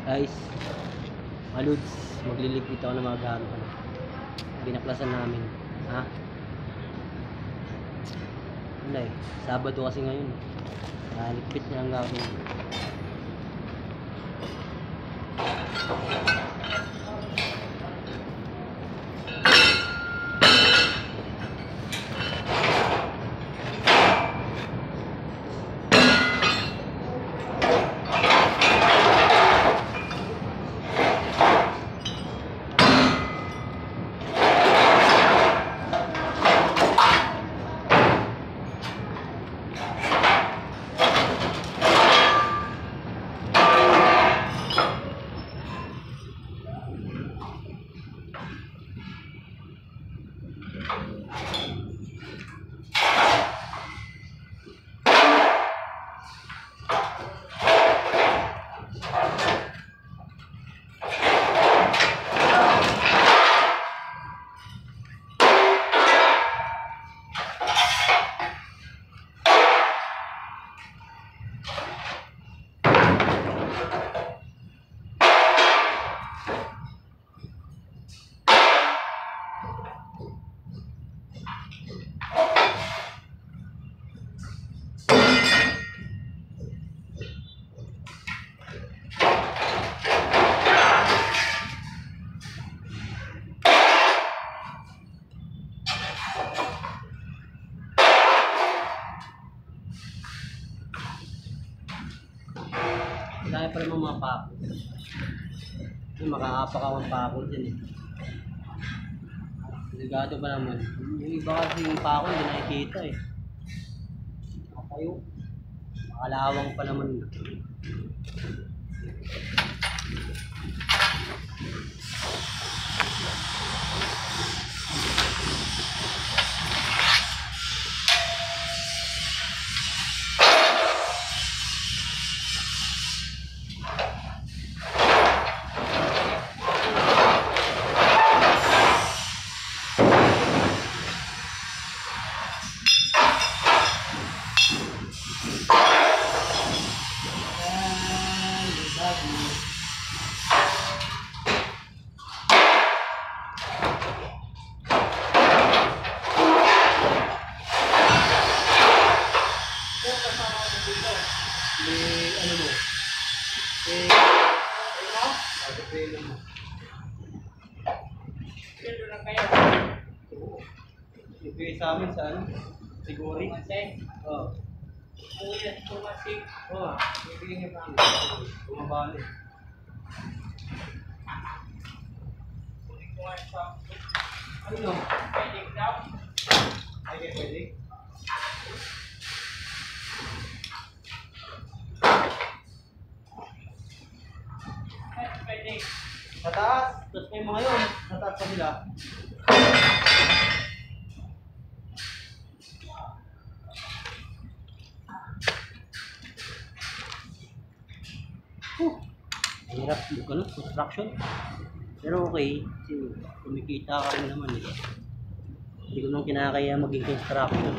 Guys, maluds, magliligpit ako ng mga gamit. Binaklasan namin. Ha? Wala eh. Sabado kasi ngayon. Ligpit niya ang gawin. Dahil pa naman mga pako. Makaapak ako ang pako dyan eh. Delikado pa naman. Yung iba kasi yung pako hindi nakikita eh. Nakatayo. Makalawang pa naman. Ibigay sa amin sa ano? Siguri? Oo. Kuya, tumasik. Oo. Ibigay niya pa amin. Bumabali. Kunin ko nga sa Ano? pwede daw. Ay, pwede. Pwede. Sa taas. Tapos may mga yun. Sa taas pa sila. Hirap ano, construction. Pero okay, kasi kumikita ka rin naman eh. Hindi ko nang kinakaya maging construction.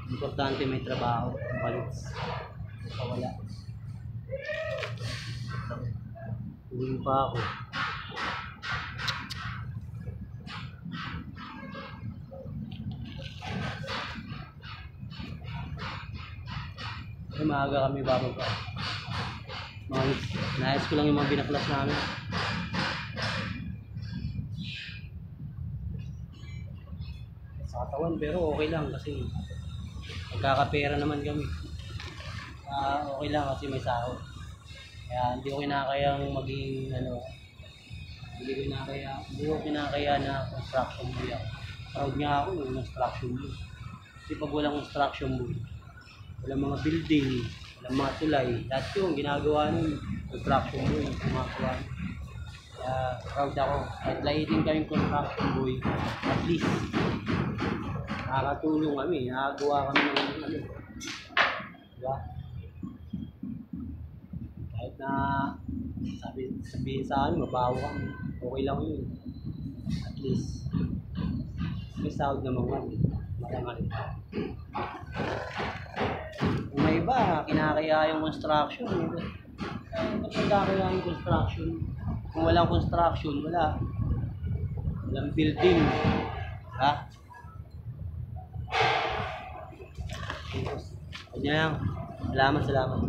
Importante may trabaho, malis. Wala. Uwi pa ako. Ay, maaga kami bababa. Naayos ko lang yung mga binaklas namin. Sa katawan pero okay lang kasi magkakapera naman kami. Okay lang kasi may sahod. Kaya hindi ko kinakayang maging ano, hindi ko kinakaya na construction boy ako. Proud nga ako yung construction boy. Kasi pag walang construction boy, walang mga building, walang mga tulay, lahat yung ginagawa ng construction boy, gumagawa. Kaya proud ako. Kahit laitin kaming construction boy, at least nakakatulong kami, nakagawa kami ng ano. Diba? Kahit na sabihin sa akin, mabaho kami, okay lang yun. At least may sahod naman kami, maraming. Kung may iba, kinakaya yung construction. Kapag kakayahan construction, kung walang construction, walang building. Ha? Kanya lang. Salamat.